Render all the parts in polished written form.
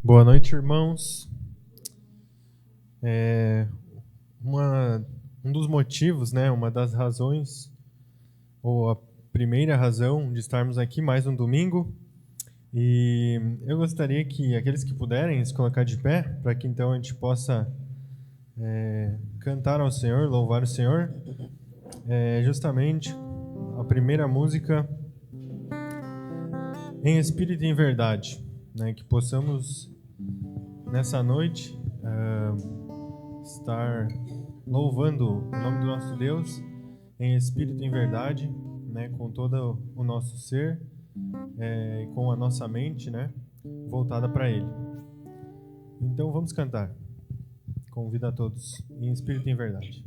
Boa noite, irmãos. Um dos motivos, uma das razões, ou a primeira razão de estarmos aqui mais um domingo, e eu gostaria que aqueles que puderem se colocar de pé, para que então a gente possa cantar ao Senhor, louvar o Senhor. Justamente a primeira música, em espírito e em verdade, que possamos nessa noite estar louvando o nome do nosso Deus em espírito e em verdade, com todo o nosso ser e com a nossa mente, voltada para Ele. Então vamos cantar. Convido a todos em espírito e em verdade.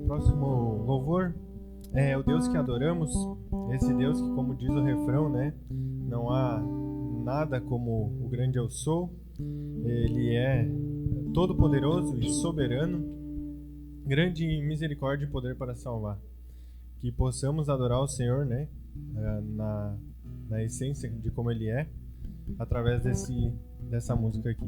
Próximo louvor é o Deus que adoramos, esse Deus que, como diz o refrão, Não há nada como o grande eu sou. Ele é todo-poderoso e soberano, grande em misericórdia e poder para salvar. Que possamos adorar o Senhor, né, na essência de como Ele é, através dessa música aqui.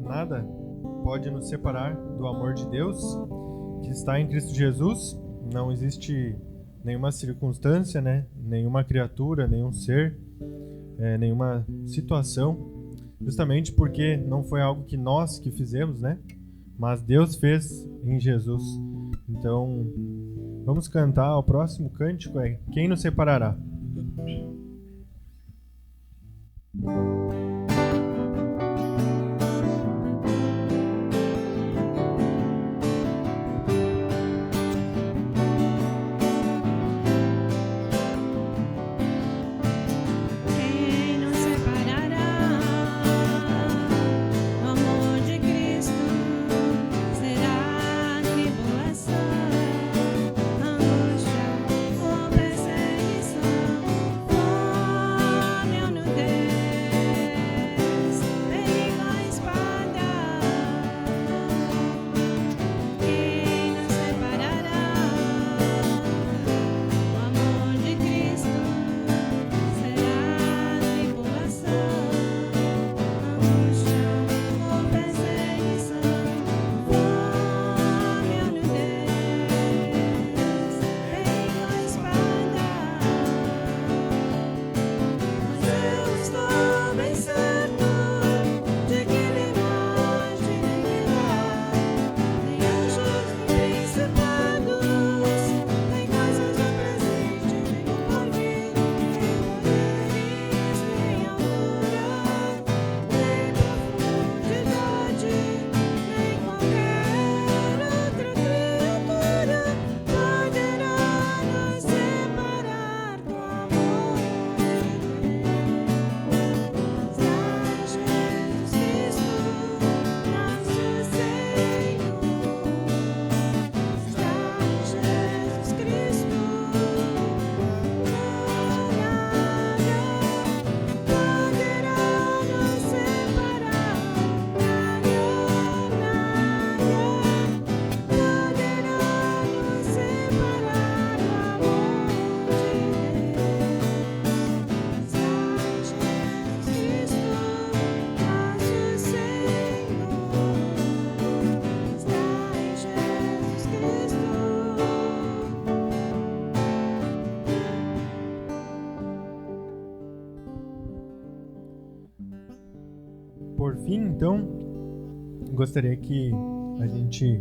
Nada pode nos separar do amor de Deus que está em Cristo Jesus, não existe nenhuma circunstância, né? Nenhuma criatura, nenhum ser, nenhuma situação, justamente porque não foi algo que nós que fizemos, né? Mas Deus fez em Jesus. Então, vamos cantar. O próximo cântico é Quem nos separará? Por fim, então, gostaria que a gente,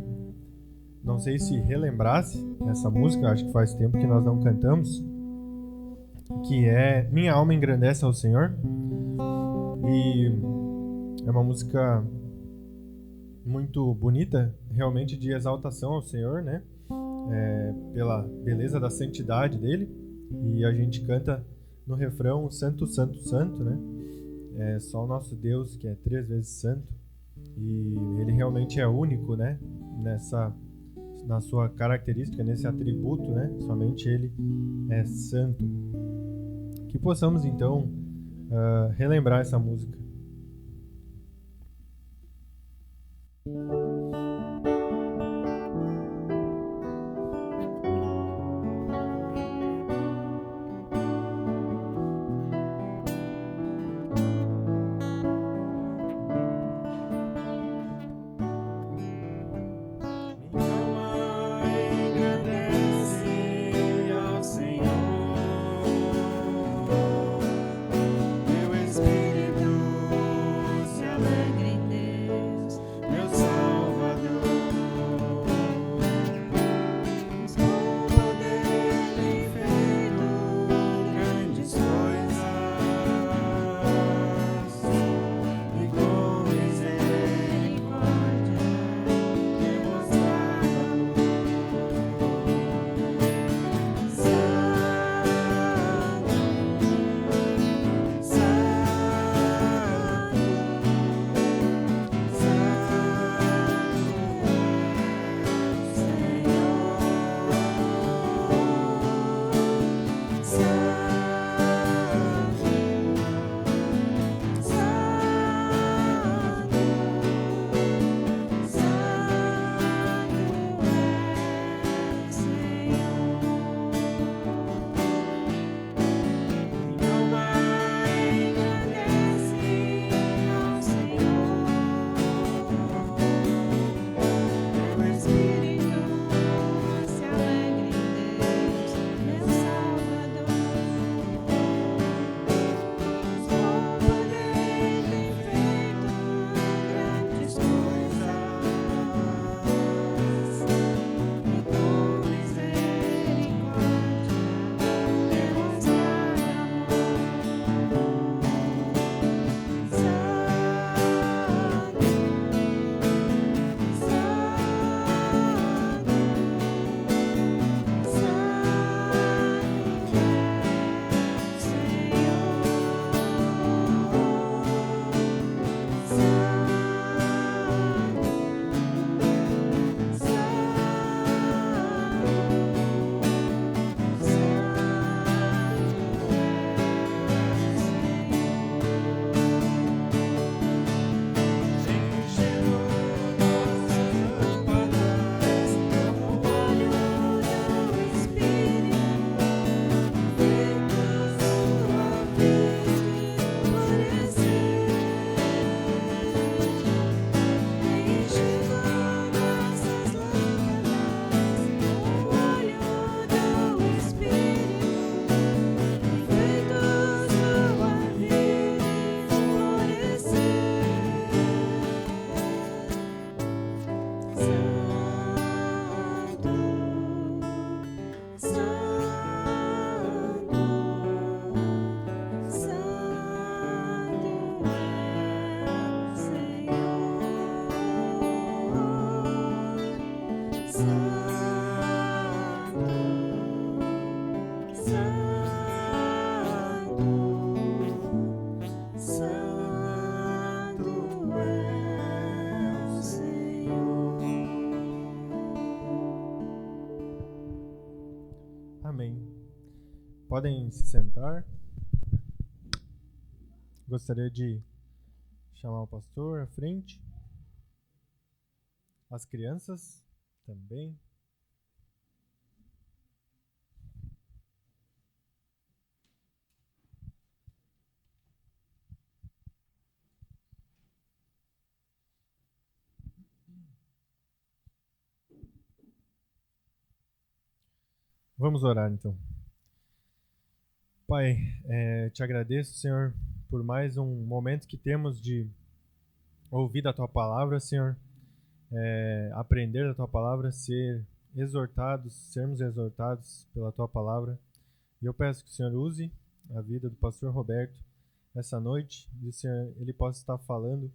não sei se relembrasse essa música, acho que faz tempo que nós não cantamos, que é Minha Alma Engrandece ao Senhor. E é uma música muito bonita, realmente de exaltação ao Senhor, né? Pela beleza da santidade dele. E a gente canta no refrão Santo, Santo, Santo, né? É só o nosso Deus que é 3 vezes santo, e ele realmente é único, né? Na sua característica, nesse atributo, né? Somente ele é santo. Que possamos então relembrar essa música. Meu espírito se alegra em Deus, meu Podem se sentar. Gostaria de chamar o pastor à frente. As crianças também. Vamos orar então. Pai, te agradeço, Senhor, por mais um momento que temos de ouvir da Tua Palavra, Senhor, aprender da Tua Palavra, sermos exortados pela Tua Palavra. E eu peço que o Senhor use a vida do pastor Roberto essa noite, e o Senhor, ele possa estar falando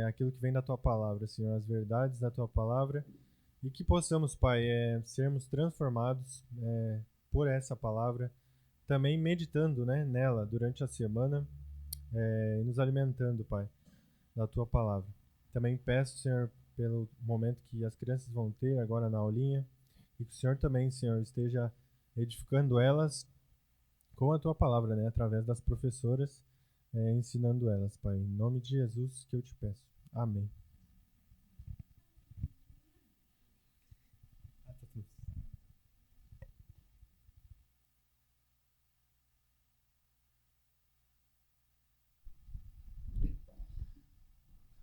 aquilo que vem da Tua Palavra, Senhor, as verdades da Tua Palavra, e que possamos, Pai, sermos transformados por essa palavra, também meditando, né, nela durante a semana e nos alimentando, Pai, da Tua Palavra. Também peço, Senhor, pelo momento que as crianças vão ter agora na aulinha, e que o Senhor também, Senhor, esteja edificando elas com a Tua Palavra, né, através das professoras, ensinando elas, Pai. Em nome de Jesus que eu te peço. Amém.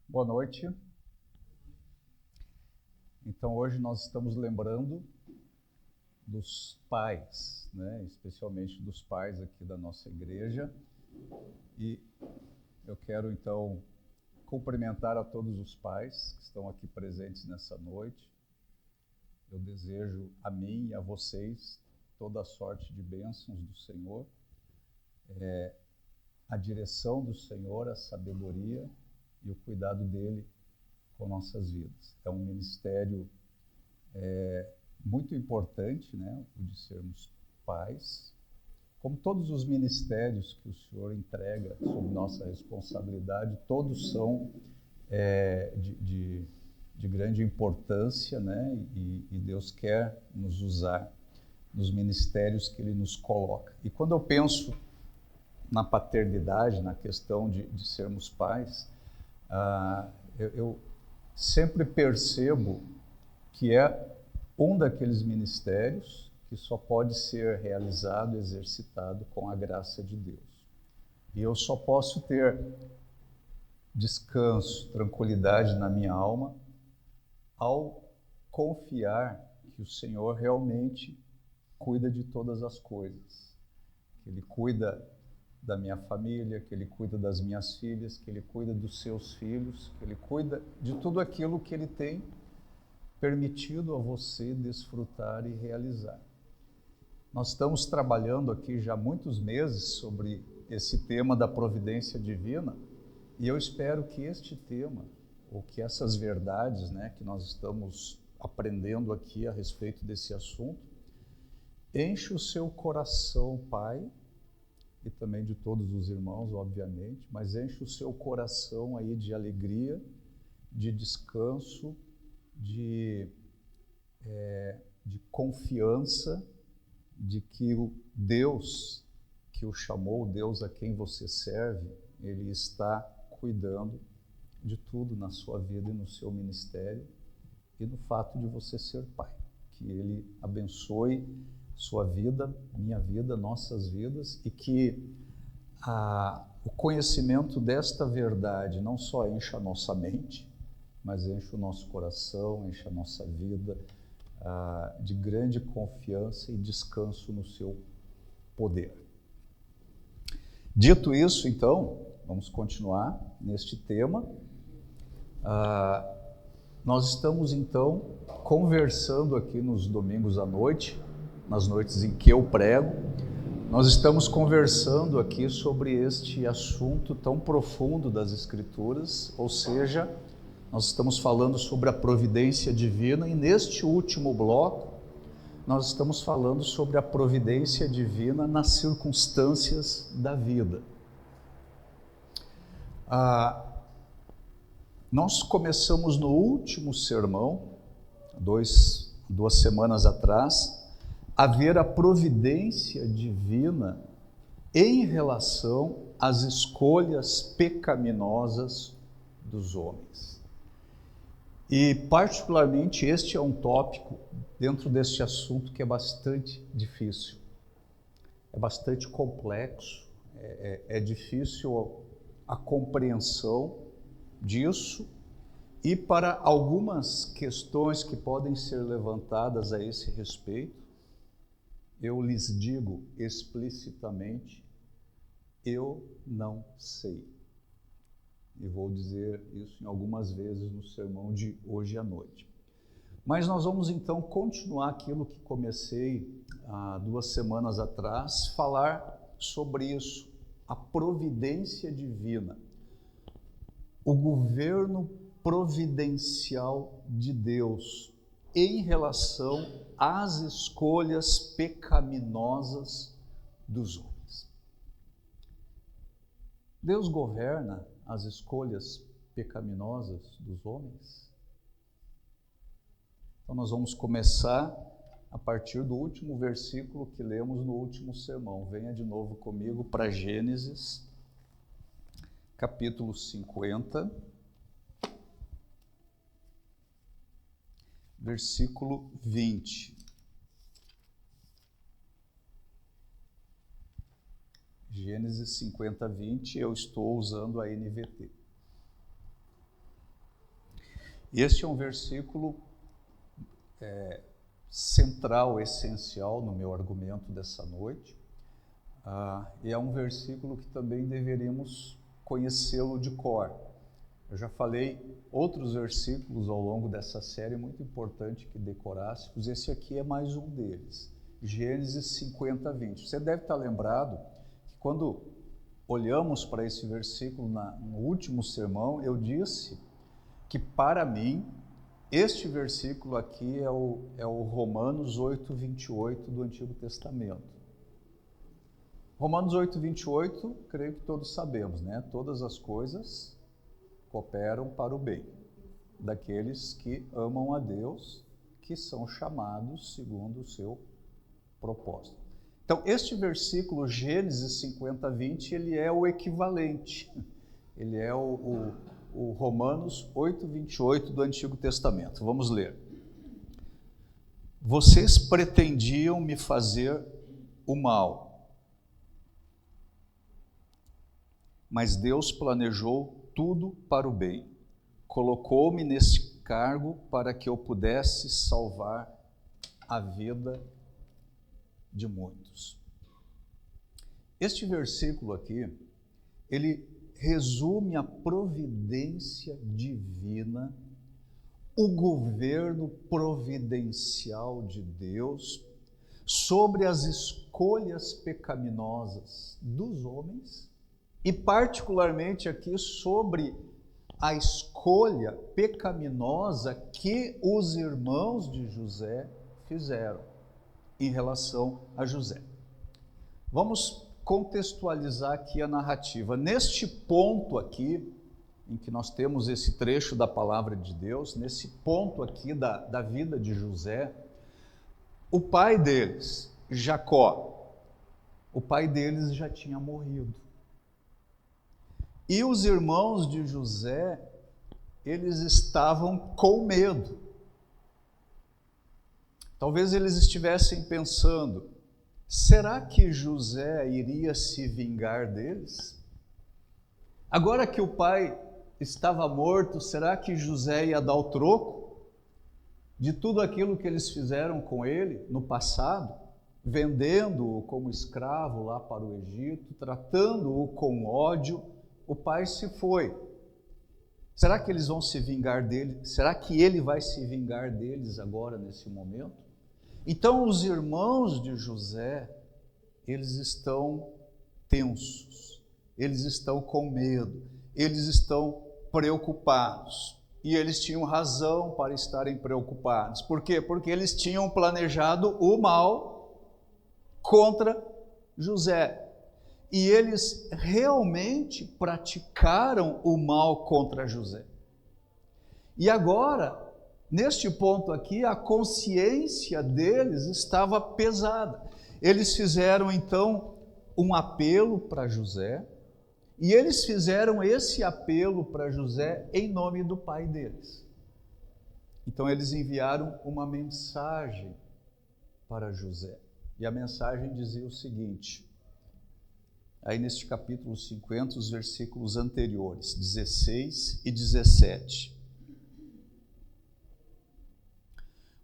Boa noite. Então hoje nós estamos lembrando dos pais, né? Especialmente dos pais aqui da nossa igreja. E eu quero então cumprimentar a todos os pais que estão aqui presentes nessa noite. Eu desejo a mim e a vocês toda a sorte de bênçãos do Senhor, a direção do Senhor, a sabedoria e o cuidado dele com nossas vidas. É um ministério muito importante, né, o de sermos pais. Como todos os ministérios que o Senhor entrega sob nossa responsabilidade, todos são de grande importância, né, e Deus quer nos usar nos ministérios que Ele nos coloca. E quando eu penso na paternidade, na questão de sermos pais, eu sempre percebo que é um daqueles ministérios que só pode ser realizado, exercitado com a graça de Deus. E eu só posso ter descanso, tranquilidade na minha alma ao confiar que o Senhor realmente cuida de todas as coisas, que Ele cuida da minha família, que Ele cuida das minhas filhas, que Ele cuida dos seus filhos, que Ele cuida de tudo aquilo que Ele tem permitido a você desfrutar e realizar. Nós estamos trabalhando aqui já há muitos meses sobre esse tema da providência divina, e eu espero que este tema, ou que essas verdades, né, que nós estamos aprendendo aqui a respeito desse assunto, enche o seu coração, Pai, e também de todos os irmãos, obviamente, mas enche o seu coração aí de alegria, de descanso, de confiança de que o Deus que o chamou, o Deus a quem você serve, Ele está cuidando de tudo na sua vida e no seu ministério e no fato de você ser pai. Que Ele abençoe sua vida, minha vida, nossas vidas, e que o conhecimento desta verdade não só enche a nossa mente, mas enche o nosso coração, enche a nossa vida de grande confiança e descanso no seu poder. Dito isso, então, vamos continuar neste tema. Nós estamos, então, conversando aqui nos domingos à noite, nas noites em que eu prego, nós estamos conversando aqui sobre este assunto tão profundo das Escrituras, ou seja, nós estamos falando sobre a providência divina, e neste último bloco, nós estamos falando sobre a providência divina nas circunstâncias da vida. Nós começamos no último sermão, duas semanas atrás, haver a providência divina em relação às escolhas pecaminosas dos homens. E, particularmente, este é um tópico dentro deste assunto que é bastante difícil, é bastante complexo, é difícil a compreensão disso, e para algumas questões que podem ser levantadas a esse respeito, eu lhes digo explicitamente, eu não sei. E vou dizer isso em algumas vezes no sermão de hoje à noite. Mas nós vamos então continuar aquilo que comecei há 2 semanas atrás, falar sobre isso, a providência divina, o governo providencial de Deus em relação às escolhas pecaminosas dos homens. Deus governa as escolhas pecaminosas dos homens? Então nós vamos começar a partir do último versículo que lemos no último sermão. Venha de novo comigo para Gênesis, capítulo 50, versículo 20. Gênesis 50, 20, eu estou usando a NVT. Este é um versículo central, essencial no meu argumento dessa noite. E é um versículo que também deveríamos conhecê-lo de cor. Eu já falei outros versículos ao longo dessa série, muito importante que decorássemos. Esse aqui é mais um deles, Gênesis 50, 20. Você deve estar lembrado que quando olhamos para esse versículo no último sermão, eu disse que para mim, este versículo aqui é o Romanos 8, 28 do Antigo Testamento. Romanos 8, 28, creio que todos sabemos, né? Todas as coisas cooperam para o bem daqueles que amam a Deus, que são chamados segundo o seu propósito. Então, este versículo, Gênesis 50, 20, ele é o equivalente, ele é o Romanos 8, 28 do Antigo Testamento. Vamos ler. Vocês pretendiam me fazer o mal, mas Deus planejou tudo para o bem. Colocou-me nesse cargo para que eu pudesse salvar a vida de muitos. Este versículo aqui, ele resume a providência divina, o governo providencial de Deus sobre as escolhas pecaminosas dos homens e particularmente aqui sobre a escolha pecaminosa que os irmãos de José fizeram em relação a José. Vamos contextualizar aqui a narrativa. Neste ponto aqui, em que nós temos esse trecho da palavra de Deus, nesse ponto aqui da vida de José, o pai deles, Jacó, o pai deles já tinha morrido. E os irmãos de José, eles estavam com medo. Talvez eles estivessem pensando, será que José iria se vingar deles? Agora que o pai estava morto, será que José ia dar o troco de tudo aquilo que eles fizeram com ele no passado, vendendo-o como escravo lá para o Egito, tratando-o com ódio? O pai se foi. Será que eles vão se vingar dele? Será que ele vai se vingar deles agora, nesse momento? Então, os irmãos de José, eles estão tensos, eles estão com medo, eles estão preocupados. E eles tinham razão para estarem preocupados. Por quê? Porque eles tinham planejado o mal contra José. E eles realmente praticaram o mal contra José. E agora, Neste ponto aqui, a consciência deles estava pesada. Eles fizeram então um apelo para José, e eles fizeram esse apelo para José em nome do pai deles. Então eles enviaram uma mensagem para José. E a mensagem dizia o seguinte, aí neste capítulo 50, os versículos anteriores, 16 e 17.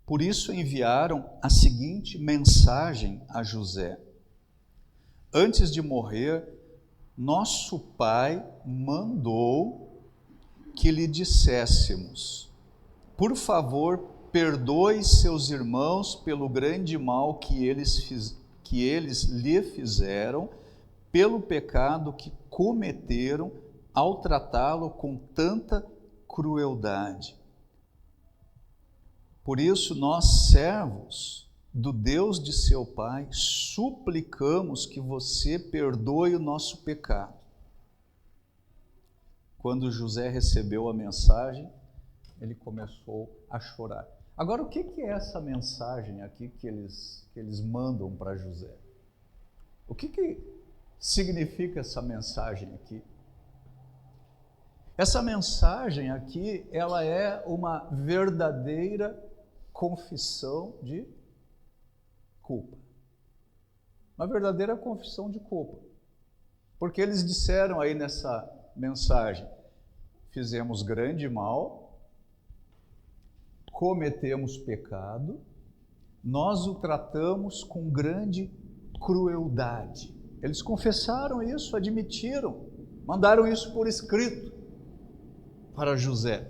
Por isso enviaram a seguinte mensagem a José: antes de morrer, nosso pai mandou que lhe disséssemos: por favor, perdoe seus irmãos pelo grande mal que eles lhe fizeram, pelo pecado que cometeram ao tratá-lo com tanta crueldade. Por isso, nós, servos do Deus de seu pai, suplicamos que você perdoe o nosso pecado. Quando José recebeu a mensagem, ele começou a chorar. Agora, o que é essa mensagem aqui que eles mandam para José? O que significa essa mensagem aqui? Essa mensagem aqui, ela é uma verdadeira confissão de culpa. Uma verdadeira confissão de culpa. Porque eles disseram aí nessa mensagem: fizemos grande mal, cometemos pecado, nós o tratamos com grande crueldade. Eles confessaram isso, admitiram, mandaram isso por escrito para José.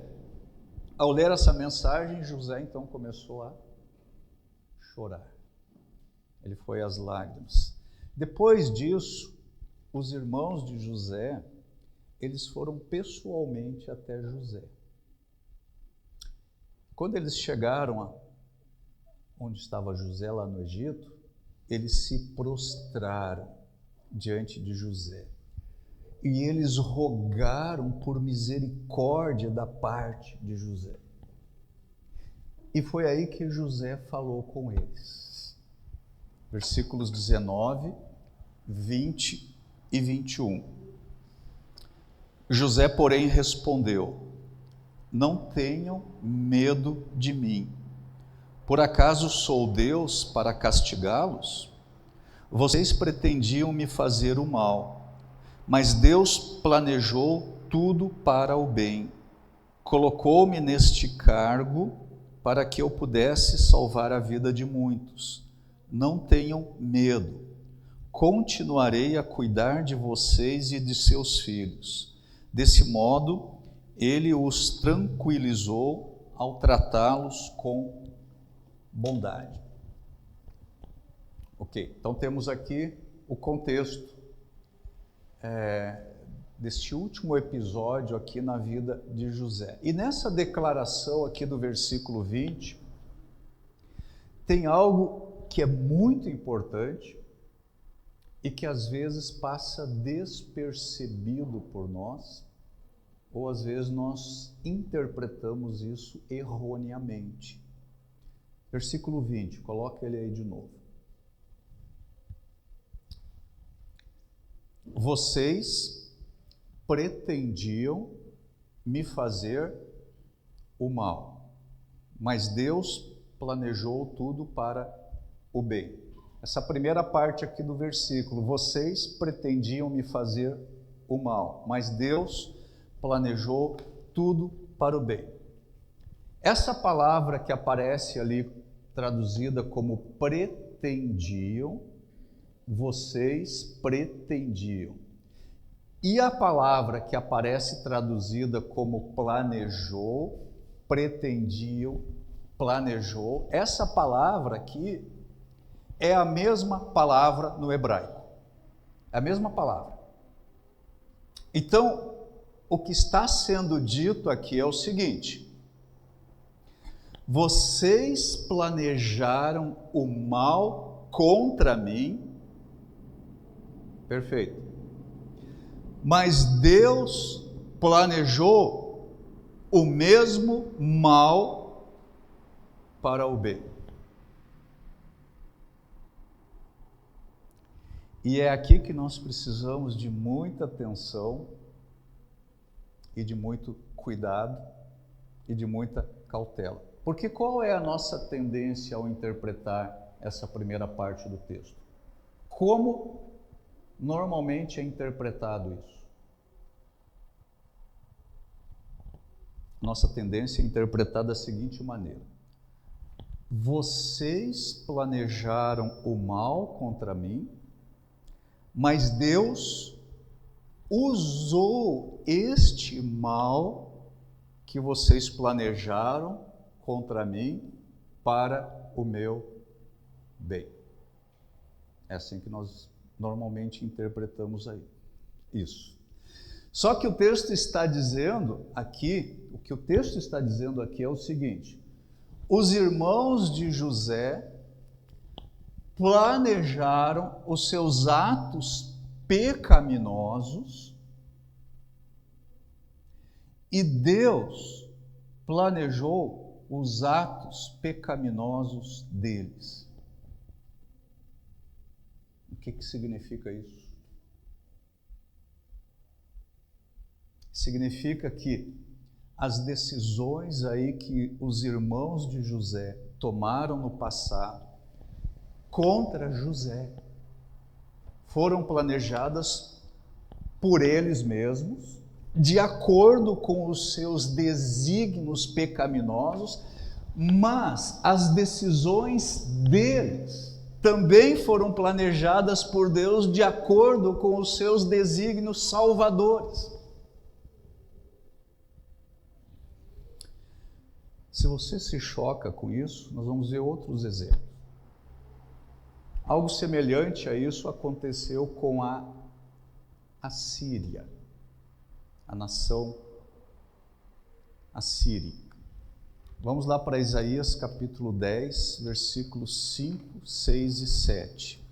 Ao ler essa mensagem, José então começou a chorar. Ele foi às lágrimas. Depois disso, os irmãos de José, eles foram pessoalmente até José. Quando eles chegaram onde estava José, lá no Egito, eles se prostraram diante de José. E eles rogaram por misericórdia da parte de José. E foi aí que José falou com eles. Versículos 19, 20 e 21. José, porém, respondeu: não tenham medo de mim. Por acaso sou Deus para castigá-los? Vocês pretendiam me fazer o mal, mas Deus planejou tudo para o bem. Colocou-me neste cargo para que eu pudesse salvar a vida de muitos. Não tenham medo. Continuarei a cuidar de vocês e de seus filhos. Desse modo, ele os tranquilizou ao tratá-los com bondade. Ok, então temos aqui o contexto deste último episódio aqui na vida de José. E nessa declaração aqui do versículo 20, tem algo que é muito importante e que às vezes passa despercebido por nós, ou às vezes nós interpretamos isso erroneamente. Versículo 20, coloca ele aí de novo. Vocês pretendiam me fazer o mal, mas Deus planejou tudo para o bem. Essa primeira parte aqui do versículo: vocês pretendiam me fazer o mal, mas Deus planejou tudo para o bem. Essa palavra que aparece ali traduzida como pretendiam, vocês pretendiam. E a palavra que aparece traduzida como planejou, pretendiam, planejou, essa palavra aqui é a mesma palavra no hebraico. É a mesma palavra. Então, o que está sendo dito aqui é o seguinte: vocês planejaram o mal contra mim, perfeito, mas Deus planejou o mesmo mal para o bem. E é aqui que nós precisamos de muita atenção e de muito cuidado e de muita cautela. Porque qual é a nossa tendência ao interpretar essa primeira parte do texto? Como normalmente é interpretado isso? Nossa tendência é interpretar da seguinte maneira: vocês planejaram o mal contra mim, mas Deus usou este mal que vocês planejaram contra mim para o meu bem. É assim que nós normalmente interpretamos aí isso. Só que o texto está dizendo aqui, o que o texto está dizendo aqui é o seguinte: os irmãos de José planejaram os seus atos pecaminosos e Deus planejou os atos pecaminosos deles. O que significa isso? Significa que as decisões aí que os irmãos de José tomaram no passado contra José foram planejadas por eles mesmos, de acordo com os seus desígnios pecaminosos, mas as decisões deles também foram planejadas por Deus de acordo com os seus desígnios salvadores. Se você se choca com isso, nós vamos ver outros exemplos. Algo semelhante a isso aconteceu com a Assíria, a nação assírica. Vamos lá para Isaías capítulo 10, versículos 5, 6 e 7.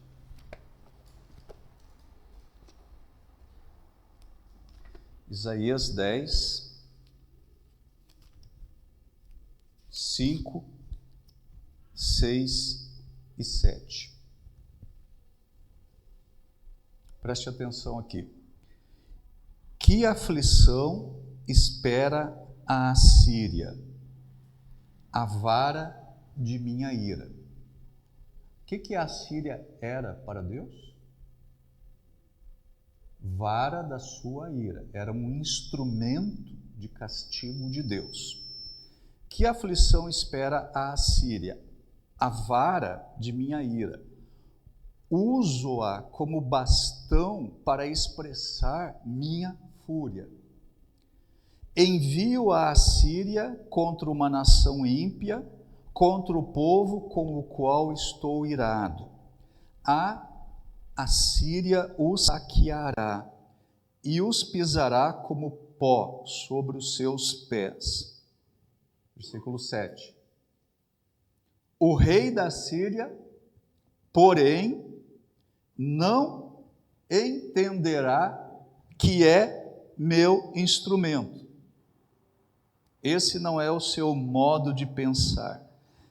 Isaías 10, 5, 6 e 7. Preste atenção aqui. Que aflição espera a Assíria, a vara de minha ira. O que a Assíria era para Deus? Vara da sua ira, era um instrumento de castigo de Deus. Que aflição espera a Assíria, a vara de minha ira. Uso-a como bastão para expressar minha fúria. Envio a Assíria contra uma nação ímpia, contra o povo com o qual estou irado. A Assíria os saqueará e os pisará como pó sobre os seus pés. Versículo 7. O rei da Síria, porém, não entenderá que é meu instrumento. Esse não é o seu modo de pensar.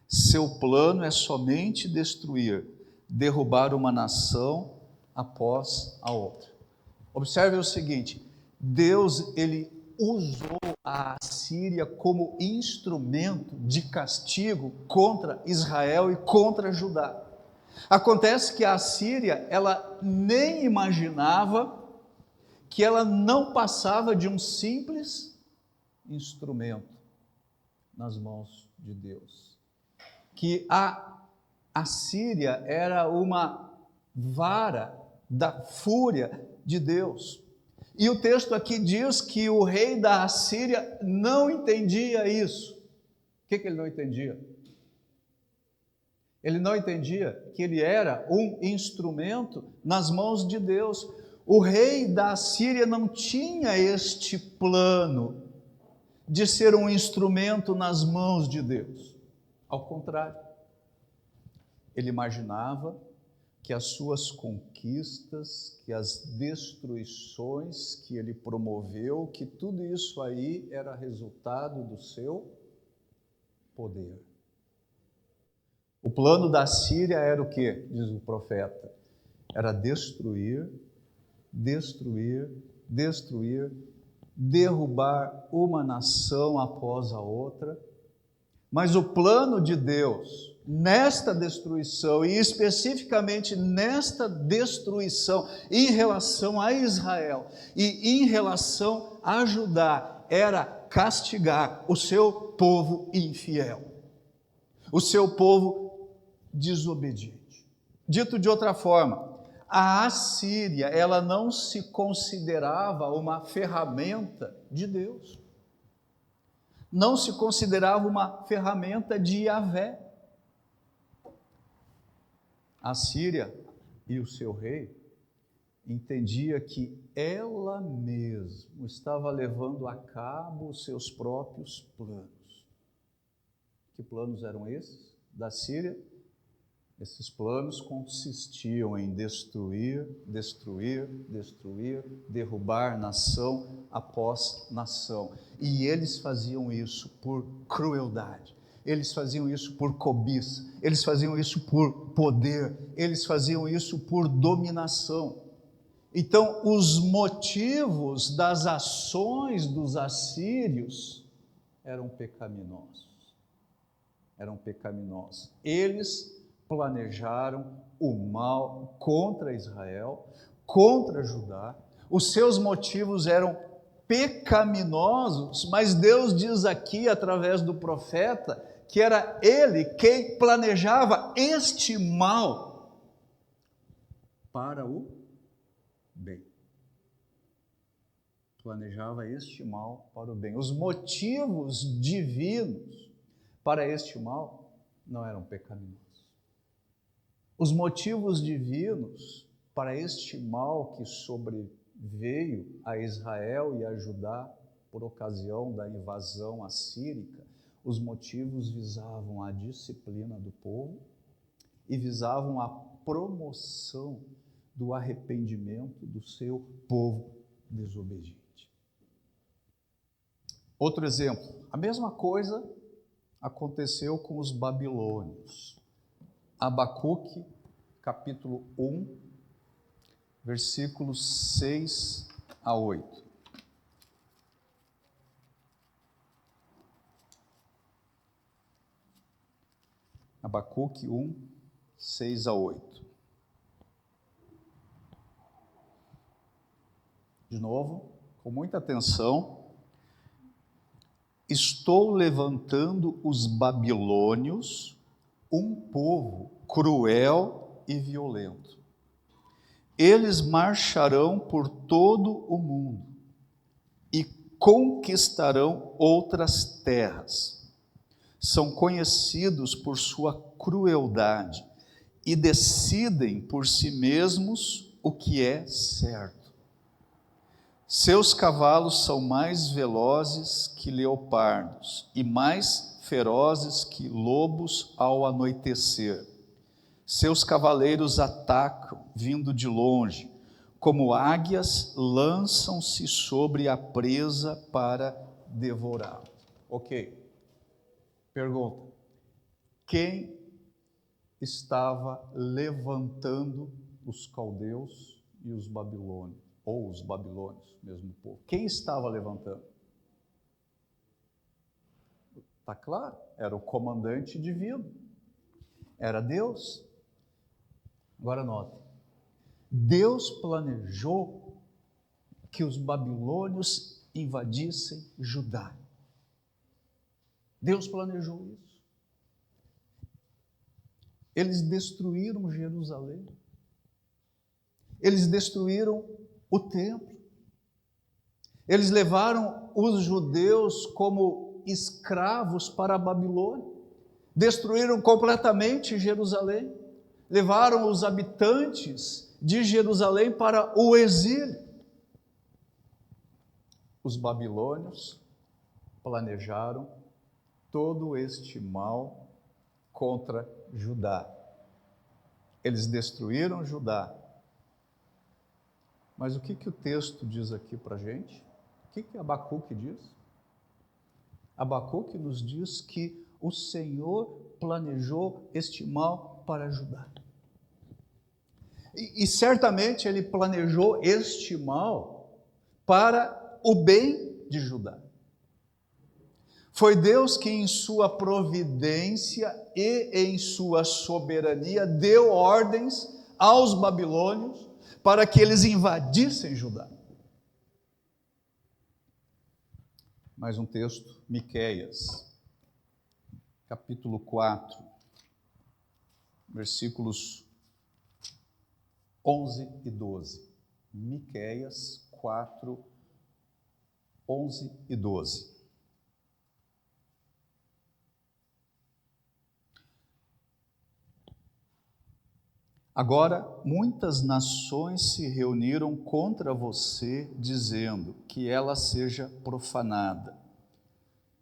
Seu plano é somente destruir, derrubar uma nação após a outra. Observe o seguinte: Deus, ele usou a Assíria como instrumento de castigo contra Israel e contra Judá. Acontece que a Assíria, ela nem imaginava que ela não passava de um simples instrumento nas mãos de Deus. Que a Assíria era uma vara da fúria de Deus. E o texto aqui diz que o rei da Assíria não entendia isso. O que ele não entendia? Ele não entendia que ele era um instrumento nas mãos de Deus. O rei da Assíria não tinha este plano de ser um instrumento nas mãos de Deus. Ao contrário, ele imaginava que as suas conquistas, que as destruições que ele promoveu, que tudo isso aí era resultado do seu poder. O plano da Síria era o quê? Diz o profeta. Era destruir, destruir, destruir, derrubar uma nação após a outra. Mas o plano de Deus, nesta destruição, e especificamente nesta destruição em relação a Israel e em relação a Judá, era castigar o seu povo infiel, o seu povo desobediente. Dito de outra forma, a Assíria, ela não se considerava uma ferramenta de Deus. Não se considerava uma ferramenta de Yahvé. A Síria e o seu rei entendia que ela mesma estava levando a cabo os seus próprios planos. Que planos eram esses da Síria? Esses planos consistiam em destruir, destruir, destruir, derrubar nação após nação. E eles faziam isso por crueldade, eles faziam isso por cobiça, eles faziam isso por poder, eles faziam isso por dominação. Então, os motivos das ações dos assírios eram pecaminosos. Eram pecaminosos. Eles planejaram o mal contra Israel, contra Judá. Os seus motivos eram pecaminosos, mas Deus diz aqui, através do profeta, que era ele quem planejava este mal para o bem. Planejava este mal para o bem. Os motivos divinos para este mal não eram pecaminosos. Os motivos divinos para este mal que sobreveio a Israel e a Judá por ocasião da invasão assírica, os motivos visavam a disciplina do povo e visavam a promoção do arrependimento do seu povo desobediente. Outro exemplo, a mesma coisa aconteceu com os babilônios. Abacuque, capítulo 1, versículos 6 a 8. Abacuque 1, 6 a 8. De novo, com muita atenção. Estou levantando os babilônios, um povo cruel e violento. Eles marcharão por todo o mundo e conquistarão outras terras. São conhecidos por sua crueldade e decidem por si mesmos o que é certo. Seus cavalos são mais velozes que leopardos e mais ferozes que lobos ao anoitecer. Seus cavaleiros atacam, vindo de longe, como águias lançam-se sobre a presa para devorá-la. Ok. Pergunta: quem estava levantando os caldeus e os babilônios? Ou os babilônios, mesmo povo. Quem estava levantando? Está claro, era o comandante divino, era Deus. Agora note, Deus planejou que os babilônios invadissem Judá. Deus planejou isso. Eles destruíram Jerusalém. Eles destruíram o templo. Eles levaram os judeus como escravos para a Babilônia. Destruíram completamente Jerusalém. Levaram os habitantes de Jerusalém para o exílio. Os babilônios planejaram todo este mal contra Judá. Eles destruíram Judá. Mas o que o texto diz aqui para a gente? O que Abacuque diz? Abacuque nos diz que O Senhor planejou este mal para Judá. E certamente Ele planejou este mal para o bem de Judá. Foi Deus que, em sua providência e em sua soberania, deu ordens aos babilônios para que eles invadissem Judá. Mais um texto, Miqueias, capítulo 4, versículos 11 e 12. Miqueias 4, 11 e 12. Agora, muitas nações se reuniram contra você, dizendo que ela seja profanada.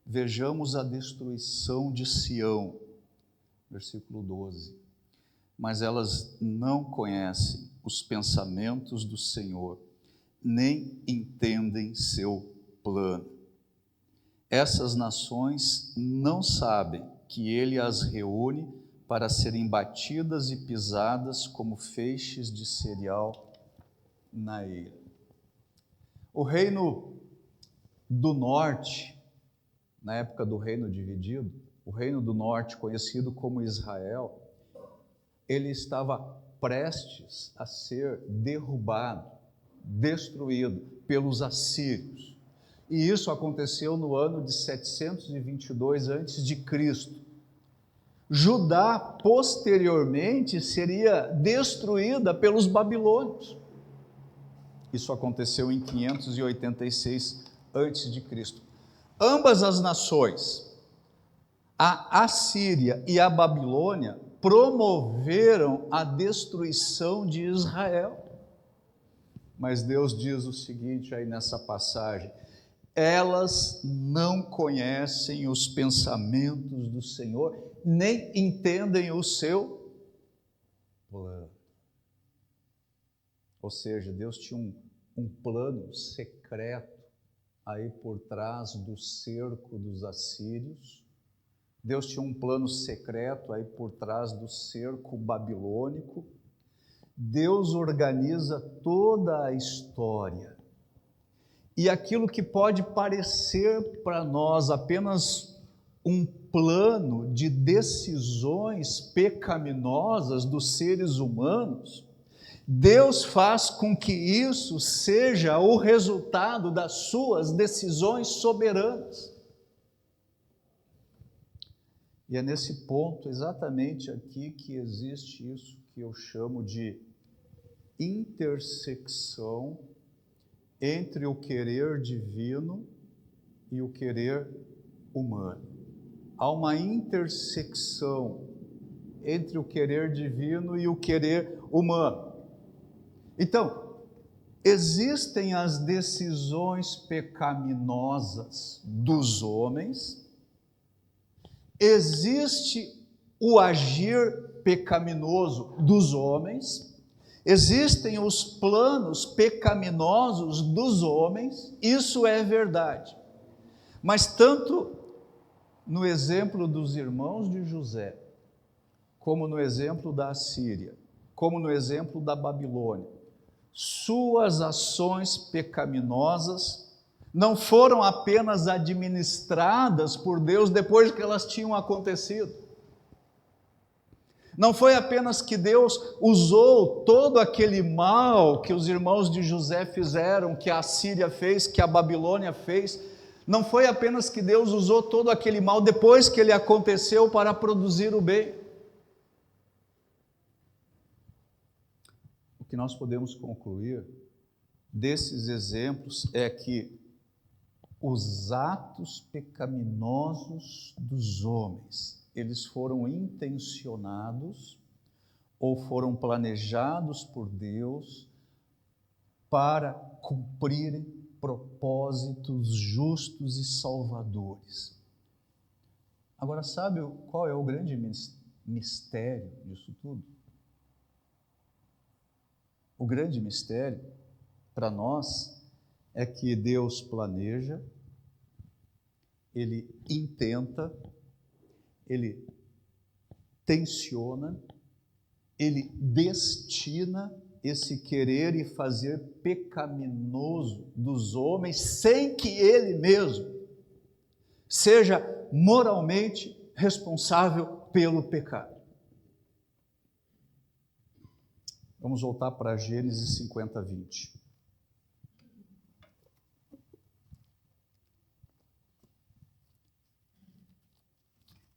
Vejamos a destruição de Sião. Versículo 12. Mas elas não conhecem os pensamentos do Senhor, nem entendem seu plano. Essas nações não sabem que Ele as reúne para serem batidas e pisadas como feixes de cereal na eira. O reino do norte, na época do reino dividido, o reino do norte, conhecido como Israel, ele estava prestes a ser derrubado, destruído pelos assírios. E isso aconteceu no ano de 722 a.C. Judá, posteriormente, seria destruída pelos babilônios. Isso aconteceu em 586 a.C. Ambas as nações, a Assíria e a Babilônia, promoveram a destruição de Israel. Mas Deus diz o seguinte aí nessa passagem: elas não conhecem os pensamentos do Senhor, nem entendem o seu plano. Ou seja, Deus tinha um plano secreto aí por trás do cerco dos assírios. Deus tinha um plano secreto aí por trás do cerco babilônico. Deus organiza toda a história. E aquilo que pode parecer para nós apenas um plano de decisões pecaminosas dos seres humanos, Deus faz com que isso seja o resultado das suas decisões soberanas. E é nesse ponto, exatamente aqui, que existe isso que eu chamo de intersecção entre o querer divino e o querer humano. Há uma intersecção entre o querer divino e o querer humano. Então, existem as decisões pecaminosas dos homens, existe o agir pecaminoso dos homens, existem os planos pecaminosos dos homens, isso é verdade. Mas tanto no exemplo dos irmãos de José, como no exemplo da Assíria, como no exemplo da Babilônia, suas ações pecaminosas não foram apenas administradas por Deus depois que elas tinham acontecido. Não foi apenas que Deus usou todo aquele mal que os irmãos de José fizeram, que a Assíria fez, que a Babilônia fez. Não foi apenas que Deus usou todo aquele mal depois que ele aconteceu para produzir o bem. O que nós podemos concluir desses exemplos é que os atos pecaminosos dos homens, eles foram intencionados ou foram planejados por Deus para cumprirem propósitos justos e salvadores. Agora, sabe qual é o grande mistério disso tudo? O grande mistério para nós é que Deus planeja, Ele intenta, ele tensiona, ele destina esse querer e fazer pecaminoso dos homens sem que ele mesmo seja moralmente responsável pelo pecado. Vamos voltar para Gênesis 50, 20.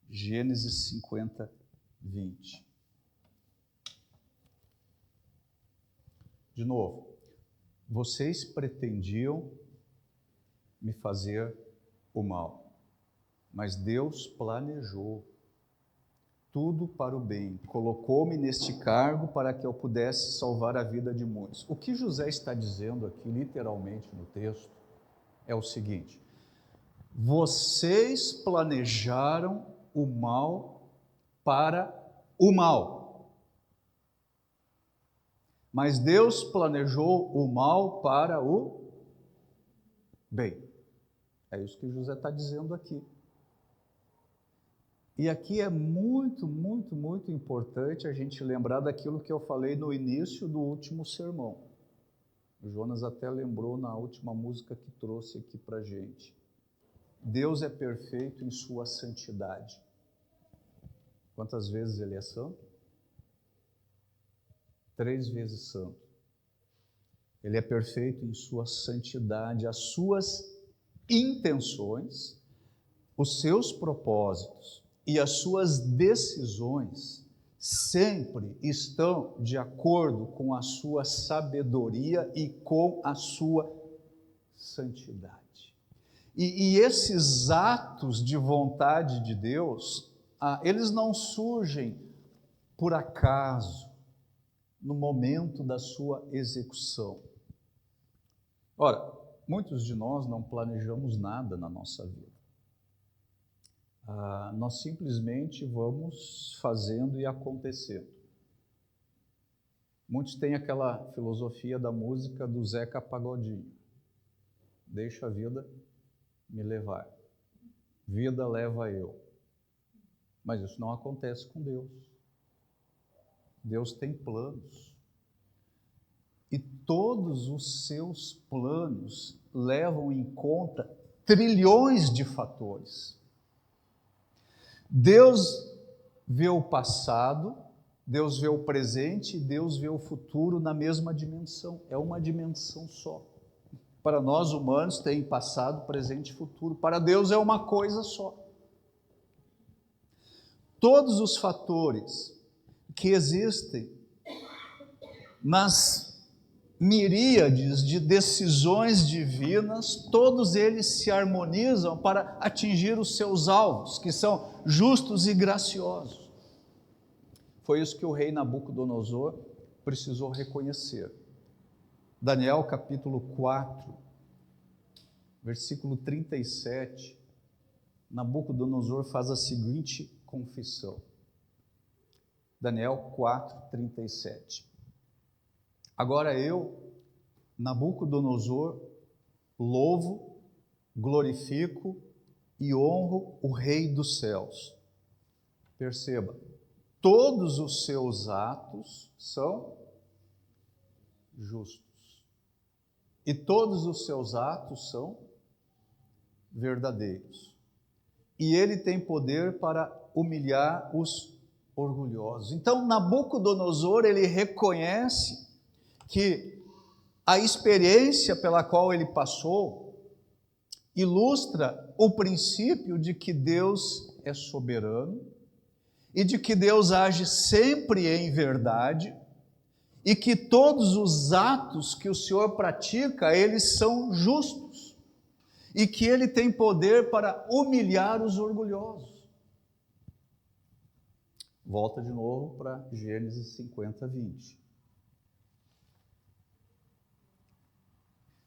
Gênesis 50, 20. De novo, vocês pretendiam me fazer o mal, mas Deus planejou tudo para o bem, colocou-me neste cargo para que eu pudesse salvar a vida de muitos. O que José está dizendo aqui, literalmente no texto, é o seguinte: vocês planejaram o mal para o mal, mas Deus planejou o mal para o bem. É isso que José está dizendo aqui. E aqui é muito, muito, muito importante a gente lembrar daquilo que eu falei no início do último sermão. O Jonas até lembrou na última música que trouxe aqui para a gente. Deus é perfeito em sua santidade. Quantas vezes ele é santo? 3 vezes santo. Ele é perfeito em sua santidade, as suas intenções, os seus propósitos e as suas decisões sempre estão de acordo com a sua sabedoria e com a sua santidade. E esses atos de vontade de Deus, eles não surgem por acaso, no momento da sua execução. Ora, muitos de nós não planejamos nada na nossa vida. Nós simplesmente vamos fazendo e acontecendo. Muitos têm aquela filosofia da música do Zeca Pagodinho. Deixa a vida me levar. Vida leva eu. Mas isso não acontece com Deus. Deus tem planos. E todos os seus planos levam em conta trilhões de fatores. Deus vê o passado, Deus vê o presente, Deus vê o futuro na mesma dimensão. É uma dimensão só. Para nós humanos tem passado, presente e futuro. Para Deus é uma coisa só. Todos os fatores que existem nas miríades de decisões divinas, todos eles se harmonizam para atingir os seus alvos, que são justos e graciosos. Foi isso que o rei Nabucodonosor precisou reconhecer. Daniel capítulo 4, versículo 37, Nabucodonosor faz a seguinte confissão. Daniel 4, 37. Agora eu, Nabucodonosor, louvo, glorifico e honro o Rei dos céus. Perceba, todos os seus atos são justos. E todos os seus atos são verdadeiros. E ele tem poder para humilhar os orgulhosos. Então, Nabucodonosor, ele reconhece que a experiência pela qual ele passou ilustra o princípio de que Deus é soberano e de que Deus age sempre em verdade e que todos os atos que o Senhor pratica, eles são justos e que Ele tem poder para humilhar os orgulhosos. Volta de novo para Gênesis 50, 20.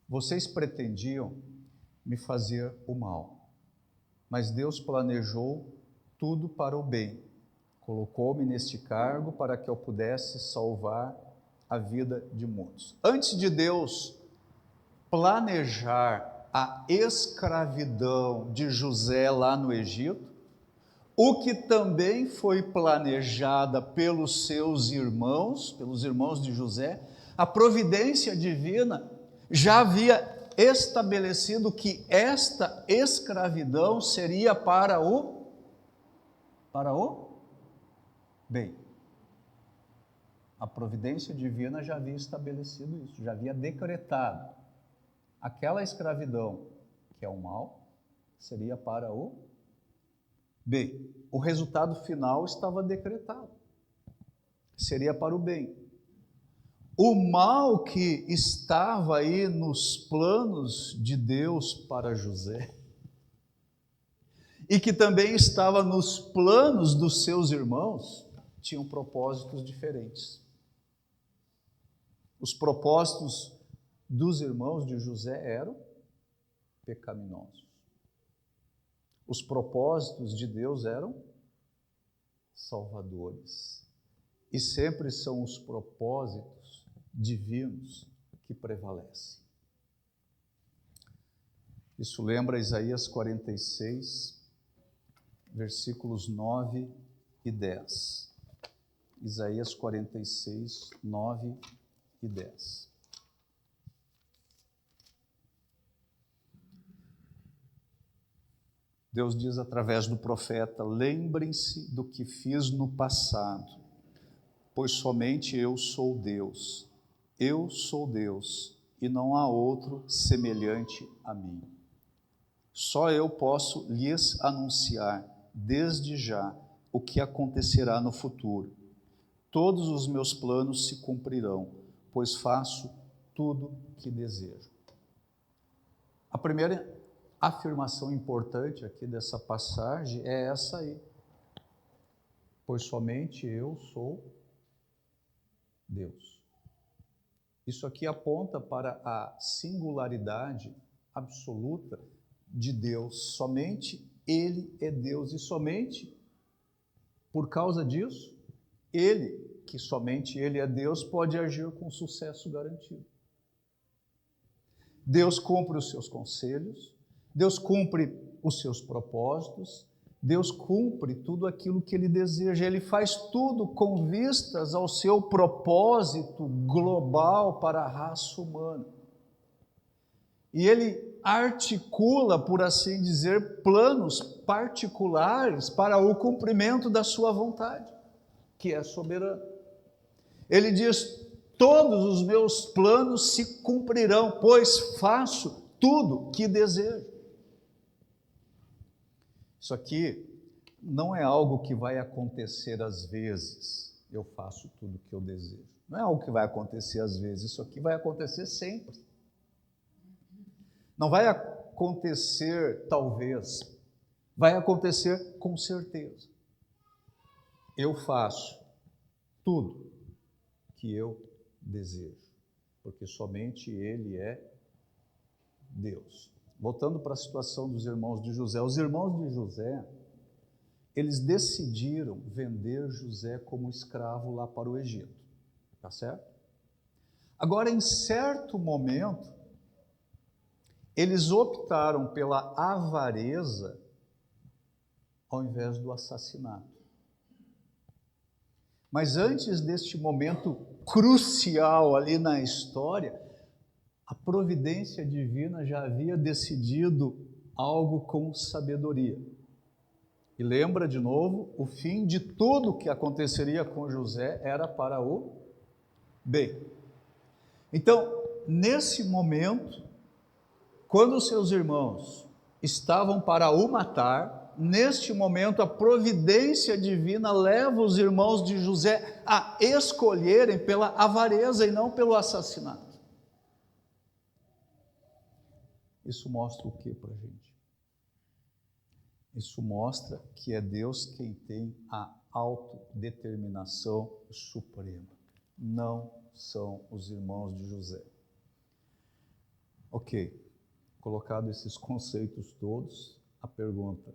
Vocês pretendiam me fazer o mal, mas Deus planejou tudo para o bem. Colocou-me neste cargo para que eu pudesse salvar a vida de muitos. Antes de Deus planejar a escravidão de José lá no Egito, o que também foi planejada pelos seus irmãos, pelos irmãos de José, a providência divina já havia estabelecido que esta escravidão seria para o bem. A providência divina já havia estabelecido isso, já havia decretado. Aquela escravidão, que é o mal, seria para o bem. O resultado final estava decretado. Seria para o bem. O mal que estava aí nos planos de Deus para José, e que também estava nos planos dos seus irmãos, tinham propósitos diferentes. Os propósitos dos irmãos de José eram pecaminosos. Os propósitos de Deus eram salvadores. E sempre são os propósitos divinos que prevalecem. Isso lembra Isaías 46, versículos 9 e 10. Isaías 46, 9 e 10. Deus diz através do profeta: lembrem-se do que fiz no passado, pois somente eu sou Deus. Eu sou Deus e não há outro semelhante a mim. Só eu posso lhes anunciar desde já o que acontecerá no futuro. Todos os meus planos se cumprirão, pois faço tudo que desejo. A primeira afirmação importante aqui dessa passagem é essa aí. Pois somente eu sou Deus. Isso aqui aponta para a singularidade absoluta de Deus. Somente Ele é Deus e somente por causa disso, Ele, que somente Ele é Deus, pode agir com sucesso garantido. Deus cumpre os seus conselhos, Deus cumpre os seus propósitos, Deus cumpre tudo aquilo que Ele deseja, Ele faz tudo com vistas ao seu propósito global para a raça humana. E Ele articula, por assim dizer, planos particulares para o cumprimento da sua vontade, que é soberana. Ele diz: todos os meus planos se cumprirão, pois faço tudo que desejo. Isso aqui não é algo que vai acontecer às vezes, eu faço tudo que eu desejo. Não é algo que vai acontecer às vezes, isso aqui vai acontecer sempre. Não vai acontecer talvez, vai acontecer com certeza. Eu faço tudo que eu desejo, porque somente Ele é Deus. Voltando para a situação dos irmãos de José. Os irmãos de José, eles decidiram vender José como escravo lá para o Egito. Tá certo? Agora, em certo momento, eles optaram pela avareza ao invés do assassinato. Mas antes deste momento crucial ali na história, a providência divina já havia decidido algo com sabedoria. E lembra de novo, o fim de tudo o que aconteceria com José era para o bem. Então, nesse momento, quando seus irmãos estavam para o matar, neste momento a providência divina leva os irmãos de José a escolherem pela avareza e não pelo assassinato. Isso mostra o que para a gente? Isso mostra que é Deus quem tem a autodeterminação suprema. Não são os irmãos de José. Ok, colocado esses conceitos todos, a pergunta: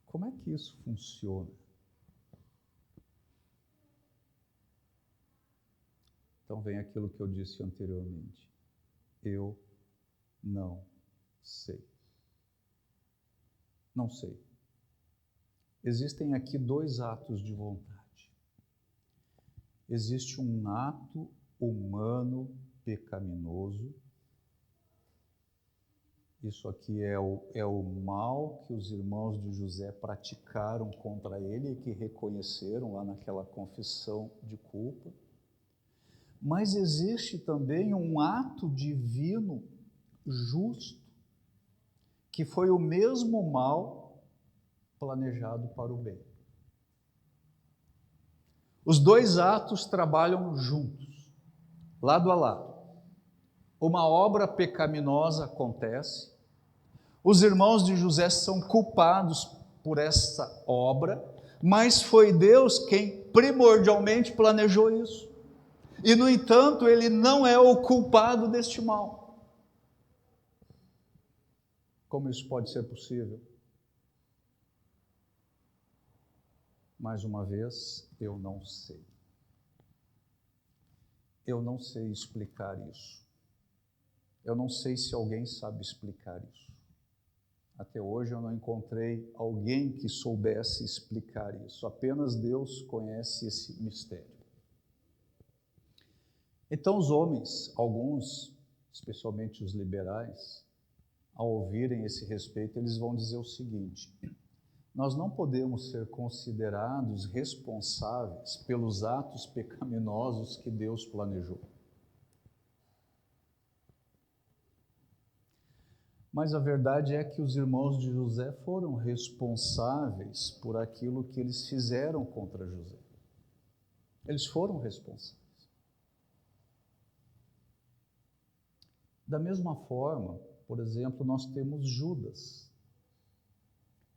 como é que isso funciona? Então vem aquilo que eu disse anteriormente. Eu não sei. Não sei. Existem aqui dois atos de vontade. Existe um ato humano pecaminoso. Isso aqui é o mal que os irmãos de José praticaram contra ele e que reconheceram lá naquela confissão de culpa. Mas existe também um ato divino justo, que foi o mesmo mal planejado para o bem. Os dois atos trabalham juntos, lado a lado. Uma obra pecaminosa acontece, os irmãos de José são culpados por essa obra, mas foi Deus quem primordialmente planejou isso. E, no entanto, ele não é o culpado deste mal. Como isso pode ser possível? Mais uma vez, eu não sei. Eu não sei explicar isso. Eu não sei se alguém sabe explicar isso. Até hoje eu não encontrei alguém que soubesse explicar isso. Apenas Deus conhece esse mistério. Então os homens, alguns, especialmente os liberais, ao ouvirem esse respeito, eles vão dizer o seguinte: nós não podemos ser considerados responsáveis pelos atos pecaminosos que Deus planejou. Mas a verdade é que os irmãos de José foram responsáveis por aquilo que eles fizeram contra José. Eles foram responsáveis. Da mesma forma, por exemplo, nós temos Judas.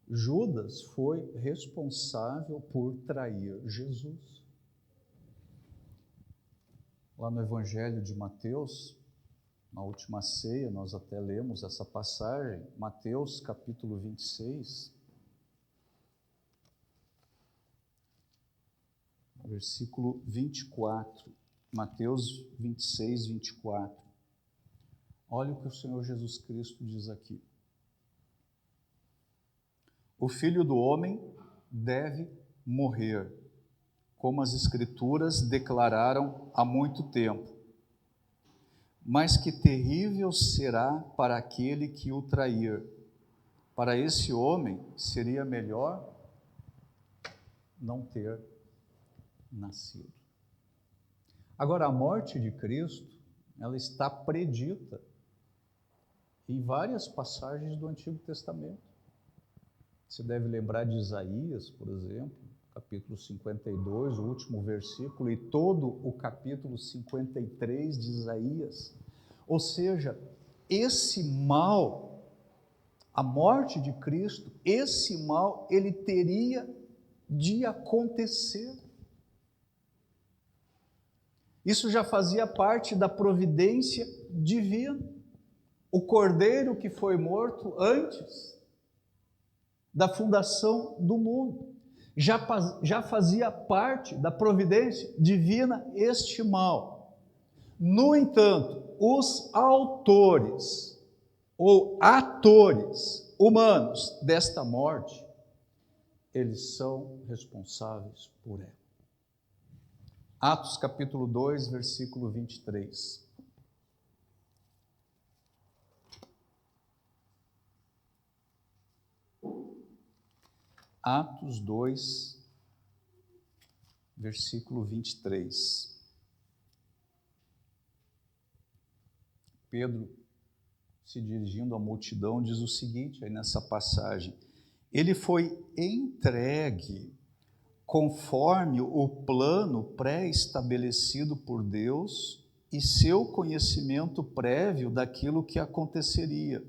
Judas foi responsável por trair Jesus. Lá no Evangelho de Mateus, na última ceia, nós até lemos essa passagem, Mateus capítulo 26, versículo 24. Mateus 26, 24. Olha o que o Senhor Jesus Cristo diz aqui. O Filho do Homem deve morrer, como as Escrituras declararam há muito tempo. Mas que terrível será para aquele que o trair. Para esse homem seria melhor não ter nascido. Agora, a morte de Cristo, ela está predita em várias passagens do Antigo Testamento. Você deve lembrar de Isaías, por exemplo, capítulo 52, o último versículo, e todo o capítulo 53 de Isaías. Ou seja, esse mal, a morte de Cristo, esse mal, ele teria de acontecer. Isso já fazia parte da providência divina. O cordeiro que foi morto antes da fundação do mundo já fazia parte da providência divina este mal. No entanto, os autores ou atores humanos desta morte, eles são responsáveis por ela. Atos capítulo 2, versículo 23. Atos 2, versículo 23. Pedro, se dirigindo à multidão, diz o seguinte aí nessa passagem: ele foi entregue conforme o plano pré-estabelecido por Deus e seu conhecimento prévio daquilo que aconteceria.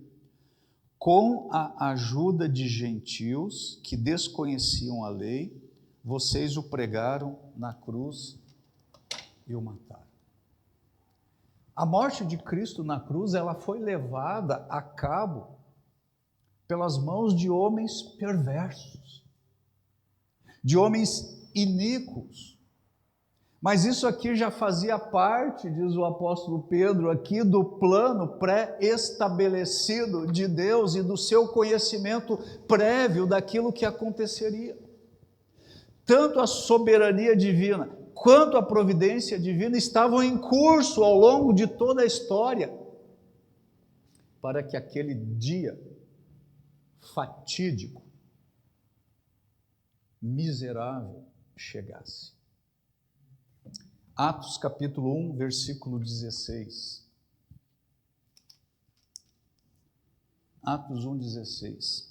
Com a ajuda de gentios que desconheciam a lei, vocês o pregaram na cruz e o mataram. A morte de Cristo na cruz, ela foi levada a cabo pelas mãos de homens perversos, de homens iníquos. Mas isso aqui já fazia parte, diz o apóstolo Pedro aqui, do plano pré-estabelecido de Deus e do seu conhecimento prévio daquilo que aconteceria. tanto a soberania divina quanto a providência divina estavam em curso ao longo de toda a história, para que aquele dia fatídico, miserável, chegasse. Atos capítulo 1, versículo 16. Atos 1, 16.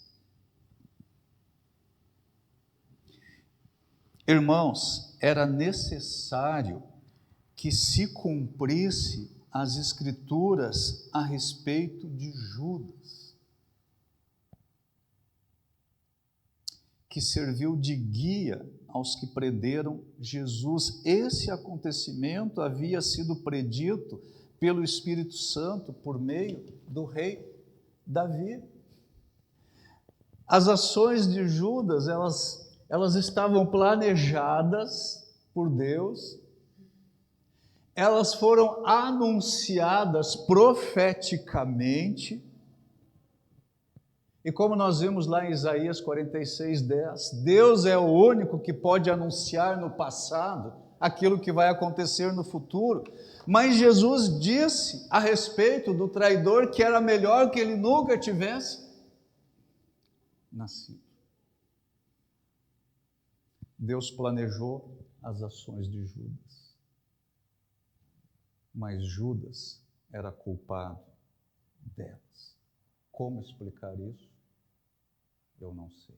Irmãos, era necessário que se cumprisse as Escrituras a respeito de Judas, que serviu de guia aos que prenderam Jesus. Esse acontecimento havia sido predito pelo Espírito Santo por meio do rei Davi. As ações de Judas, elas estavam planejadas por Deus, elas foram anunciadas profeticamente, e como nós vimos lá em Isaías 46:10, Deus é o único que pode anunciar no passado aquilo que vai acontecer no futuro, mas Jesus disse a respeito do traidor que era melhor que ele nunca tivesse nascido. Deus planejou as ações de Judas, mas Judas era culpado delas. Como explicar isso? Eu não sei.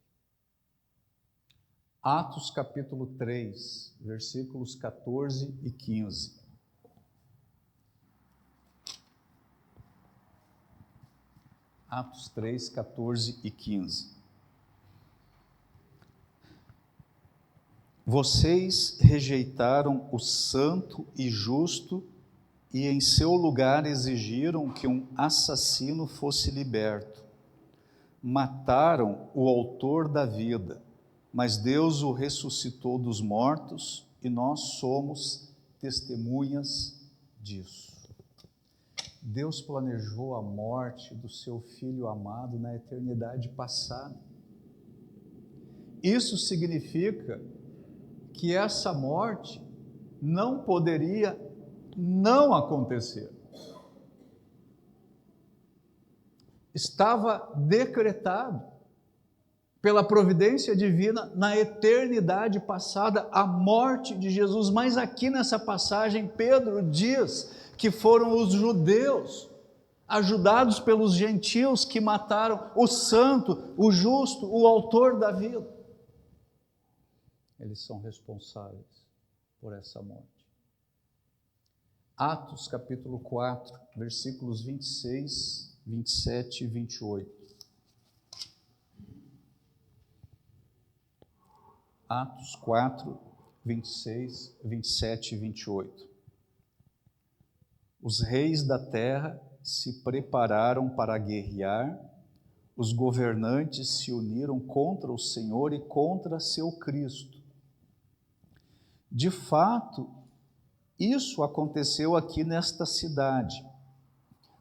Atos capítulo 3, versículos 14 e 15. Atos 3, 14 e 15. Vocês rejeitaram o santo e justo e em seu lugar exigiram que um assassino fosse liberto. Mataram o autor da vida, mas Deus o ressuscitou dos mortos e nós somos testemunhas disso. Deus planejou a morte do seu Filho amado na eternidade passada. Isso significa que essa morte não poderia não acontecer. Estava decretado pela providência divina na eternidade passada a morte de Jesus, mas aqui nessa passagem Pedro diz que foram os judeus, ajudados pelos gentios, que mataram o santo, o justo, o autor da vida. Eles são responsáveis por essa morte. Atos capítulo 4, versículos 26, 27 e 28. Atos 4, 26, 27 e 28. Os reis da terra se prepararam para guerrear, os governantes se uniram contra o Senhor e contra seu Cristo. De fato, isso aconteceu aqui nesta cidade,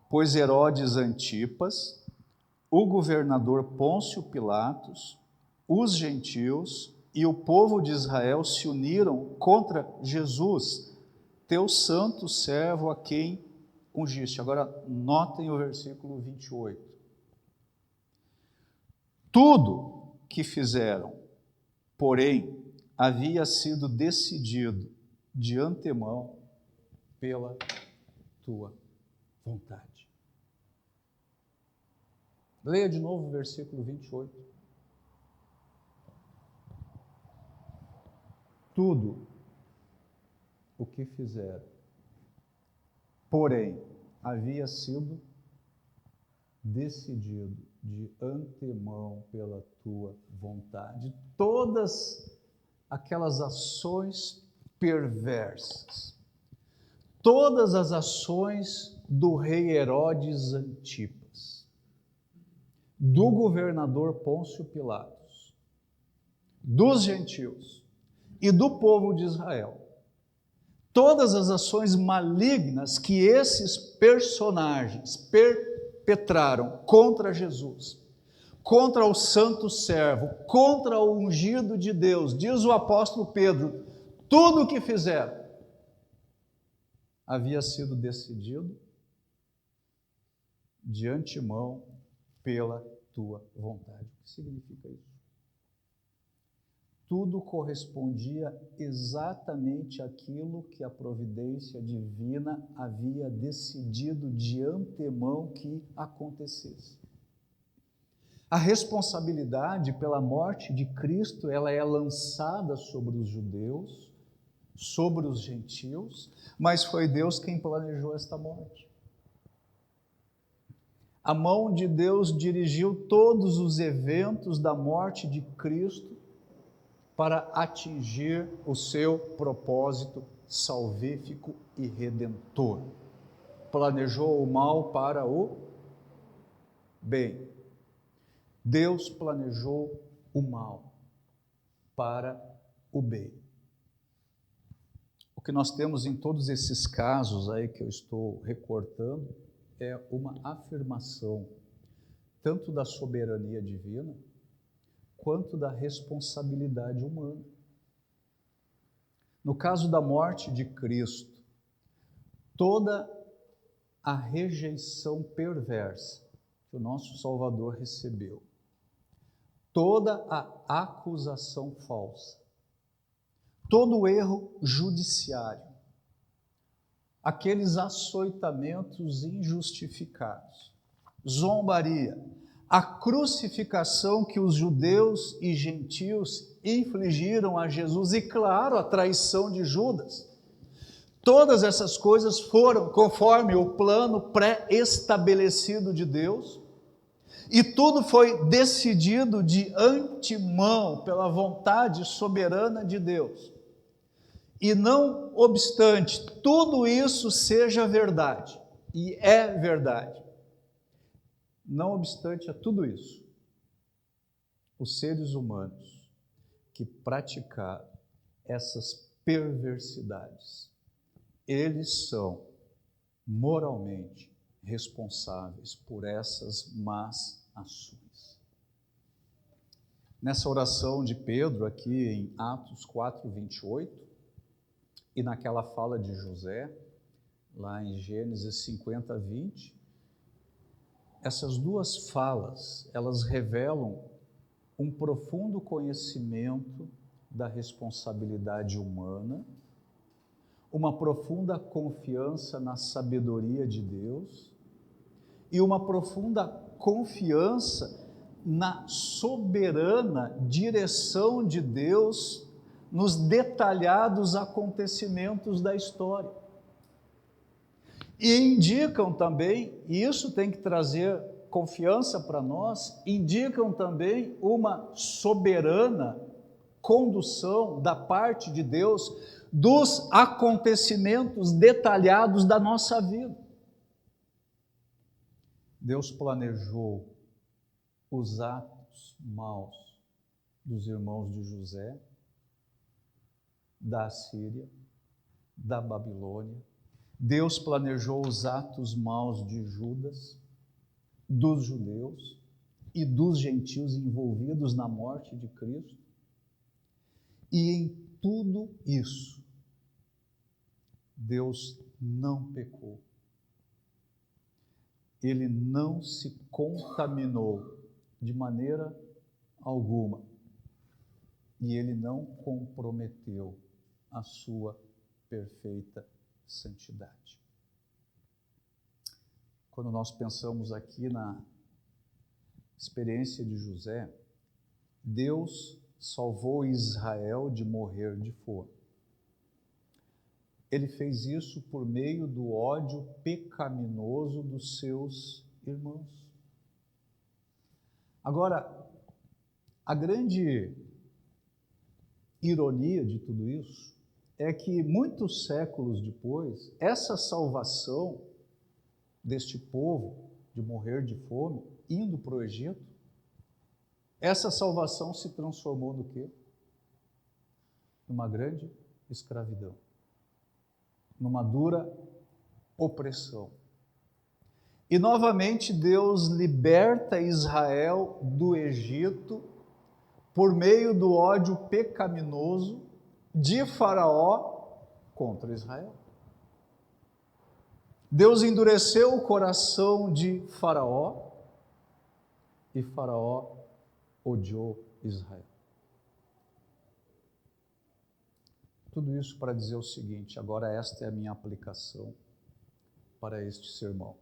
pois Herodes Antipas, o governador Pôncio Pilatos, os gentios e o povo de Israel se uniram contra Jesus, teu santo servo a quem ungiste. Agora notem o versículo 28. Tudo que fizeram, porém, havia sido decidido de antemão pela tua vontade. Leia de novo o versículo 28. Tudo o que fizeram, porém, havia sido decidido de antemão pela tua vontade. Todas aquelas ações perversas, todas as ações do rei Herodes Antipas, do governador Pôncio Pilatos, dos gentios e do povo de Israel, todas as ações malignas que esses personagens perpetraram contra Jesus, contra o santo servo, contra o ungido de Deus, diz o apóstolo Pedro, tudo o que fizeram havia sido decidido de antemão pela tua vontade. O que significa isso? Tudo correspondia exatamente àquilo que a providência divina havia decidido de antemão que acontecesse. A responsabilidade pela morte de Cristo, ela é lançada sobre os judeus, sobre os gentios, mas foi Deus quem planejou esta morte. A mão de Deus dirigiu todos os eventos da morte de Cristo para atingir o seu propósito salvífico e redentor. Planejou o mal para o bem. Deus planejou o mal para o bem. O que nós temos em todos esses casos aí que eu estou recortando é uma afirmação tanto da soberania divina quanto da responsabilidade humana. No caso da morte de Cristo, toda a rejeição perversa que o nosso Salvador recebeu, toda a acusação falsa, todo o erro judiciário, aqueles açoitamentos injustificados, zombaria, a crucificação que os judeus e gentios infligiram a Jesus e, claro, a traição de Judas. Todas essas coisas foram conforme o plano pré-estabelecido de Deus e tudo foi decidido de antemão pela vontade soberana de Deus. E não obstante tudo isso seja verdade, e é verdade, não obstante a tudo isso, os seres humanos que praticaram essas perversidades, eles são moralmente responsáveis por essas más ações. Nessa oração de Pedro, aqui em Atos 4:28, e naquela fala de José, lá em Gênesis 50:20, essas duas falas, elas revelam um profundo conhecimento da responsabilidade humana, uma profunda confiança na sabedoria de Deus e uma profunda confiança na soberana direção de Deus nos detalhados acontecimentos da história. E indicam também, e isso tem que trazer confiança para nós, indicam também uma soberana condução da parte de Deus dos acontecimentos detalhados da nossa vida. Deus planejou os atos maus dos irmãos de José, da Assíria, da Babilônia. Deus planejou os atos maus de Judas, dos judeus e dos gentios envolvidos na morte de Cristo. E em tudo isso, Deus não pecou. Ele não se contaminou de maneira alguma. E ele não comprometeu a sua perfeita santidade. Quando nós pensamos aqui na experiência de José, Deus salvou Israel de morrer de fome. Ele fez isso por meio do ódio pecaminoso dos seus irmãos. Agora, a grande ironia de tudo isso é que muitos séculos depois, essa salvação deste povo de morrer de fome, indo para o Egito, essa salvação se transformou no quê? Numa grande escravidão, numa dura opressão. E novamente Deus liberta Israel do Egito por meio do ódio pecaminoso de Faraó contra Israel. Deus endureceu o coração de Faraó e Faraó odiou Israel. Tudo isso para dizer o seguinte: agora esta é a minha aplicação para este sermão.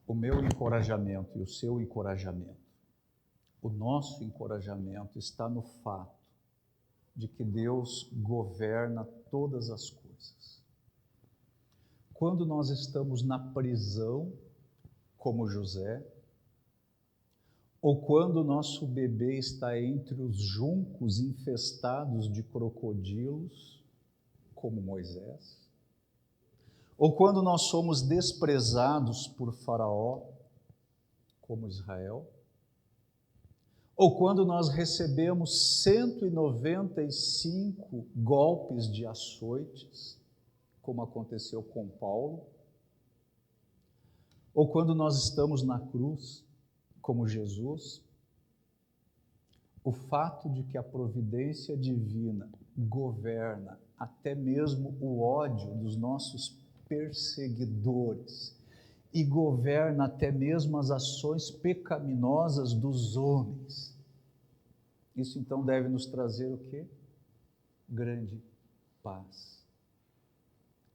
O meu encorajamento e o seu encorajamento, o nosso encorajamento está no fato de que Deus governa todas as coisas. Quando nós estamos na prisão, como José, ou quando o nosso bebê está entre os juncos infestados de crocodilos, como Moisés, ou quando nós somos desprezados por Faraó, como Israel, ou quando nós recebemos 195 golpes de açoites, como aconteceu com Paulo, ou quando nós estamos na cruz, como Jesus, o fato de que a providência divina governa até mesmo o ódio dos nossos perseguidores e governa até mesmo as ações pecaminosas dos homens. Isso então deve nos trazer o quê? Grande paz,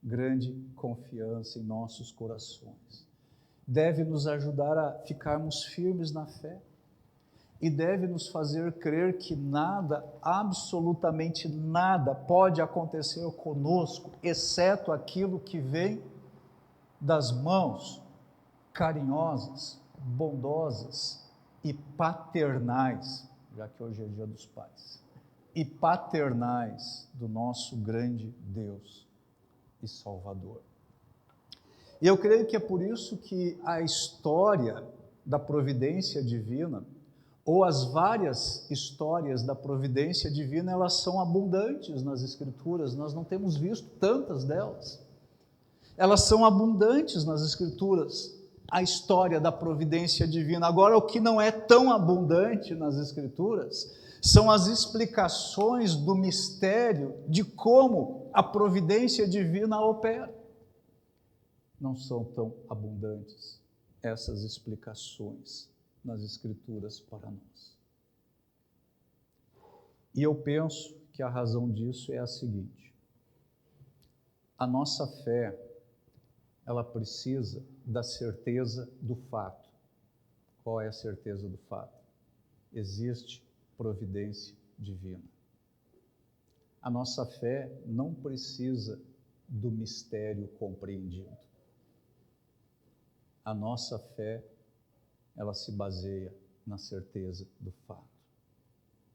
grande confiança em nossos corações. Deve nos ajudar a ficarmos firmes na fé e deve nos fazer crer que nada, absolutamente nada, pode acontecer conosco, exceto aquilo que vem das mãos carinhosas, bondosas e paternais, já que hoje é dia dos pais, e paternais do nosso grande Deus e Salvador. E eu creio que é por isso que a história da providência divina, ou as várias histórias da providência divina, elas são abundantes nas Escrituras, nós não temos visto tantas delas. Elas são abundantes nas Escrituras, a história da providência divina. Agora, o que não é tão abundante nas Escrituras são as explicações do mistério de como a providência divina opera. Não são tão abundantes essas explicações nas Escrituras para nós. E eu penso que a razão disso é a seguinte: a nossa fé, ela precisa da certeza do fato. Qual é a certeza do fato? Existe providência divina. A nossa fé não precisa do mistério compreendido. A nossa fé, ela se baseia na certeza do fato.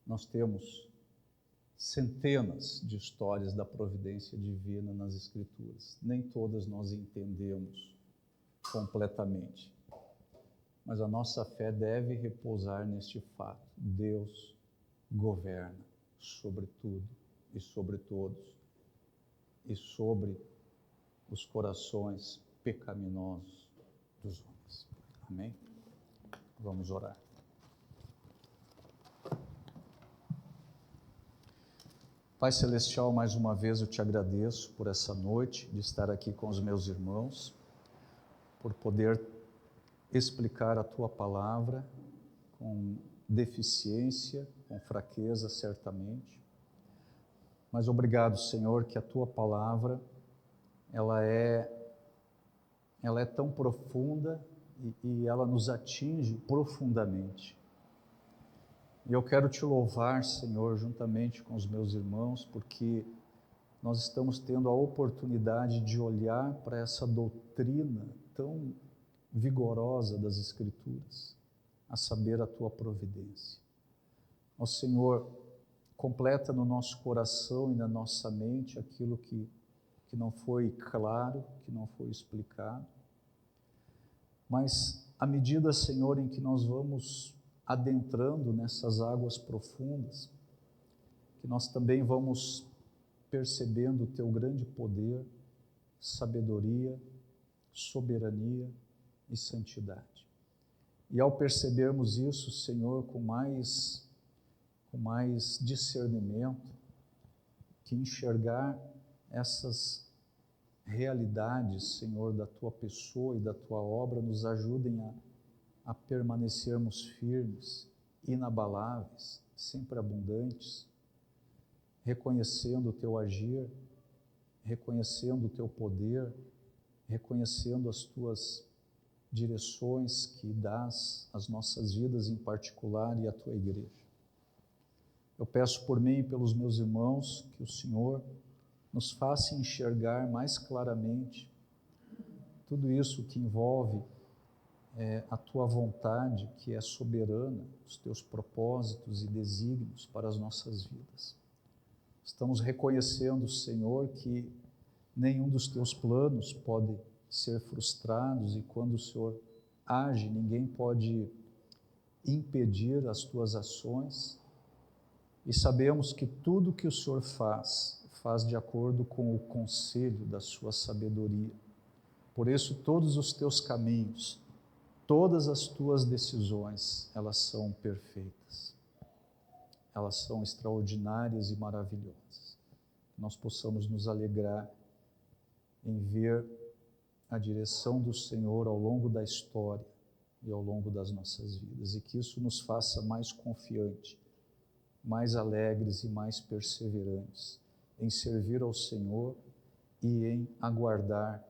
Nós temos centenas de histórias da providência divina nas Escrituras. Nem todas nós entendemos completamente, mas a nossa fé deve repousar neste fato: Deus governa sobre tudo e sobre todos e sobre os corações pecaminosos dos homens. Amém? Vamos orar. Pai Celestial, mais uma vez eu te agradeço por essa noite, de estar aqui com os meus irmãos, por poder explicar a Tua palavra com deficiência, com fraqueza, certamente. Mas obrigado, Senhor, que a Tua palavra, ela é tão profunda e ela nos atinge profundamente. E eu quero te louvar, Senhor, juntamente com os meus irmãos, porque nós estamos tendo a oportunidade de olhar para essa doutrina tão vigorosa das Escrituras, a saber, a Tua providência. Ó Senhor, completa no nosso coração e na nossa mente aquilo que não foi claro, que não foi explicado. Mas à medida, Senhor, em que nós vamos adentrando nessas águas profundas, que nós também vamos percebendo o Teu grande poder, sabedoria, soberania e santidade. E ao percebermos isso, Senhor, com mais discernimento, que enxergar essas realidades, Senhor, da Tua pessoa e da Tua obra nos ajudem a permanecermos firmes, inabaláveis, sempre abundantes, reconhecendo o Teu agir, reconhecendo o Teu poder, reconhecendo as Tuas direções que dás às nossas vidas em particular e à Tua igreja. Eu peço por mim e pelos meus irmãos que o Senhor nos faça enxergar mais claramente tudo isso que envolve a Tua vontade, que é soberana, os Teus propósitos e desígnios para as nossas vidas. Estamos reconhecendo, Senhor, que nenhum dos Teus planos pode ser frustrados e quando o Senhor age, ninguém pode impedir as Tuas ações. E sabemos que tudo que o Senhor faz de acordo com o conselho da sua sabedoria. Por isso, todos os teus caminhos, todas as tuas decisões, elas são perfeitas. Elas são extraordinárias e maravilhosas. Que nós possamos nos alegrar em ver a direção do Senhor ao longo da história e ao longo das nossas vidas. E que isso nos faça mais confiantes, mais alegres e mais perseverantes em servir ao Senhor e em aguardar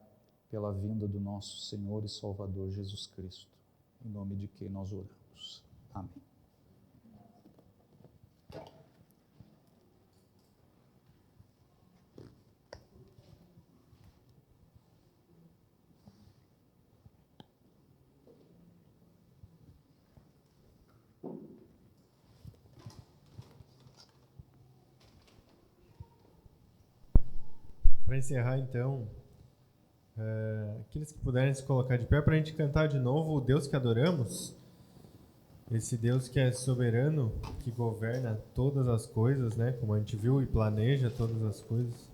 pela vinda do nosso Senhor e Salvador Jesus Cristo, em nome de quem nós oramos. Amém. Para encerrar, então, aqueles que puderem se colocar de pé para a gente cantar de novo o Deus que adoramos, esse Deus que é soberano, que governa todas as coisas, né? Como a gente viu, e planeja todas as coisas.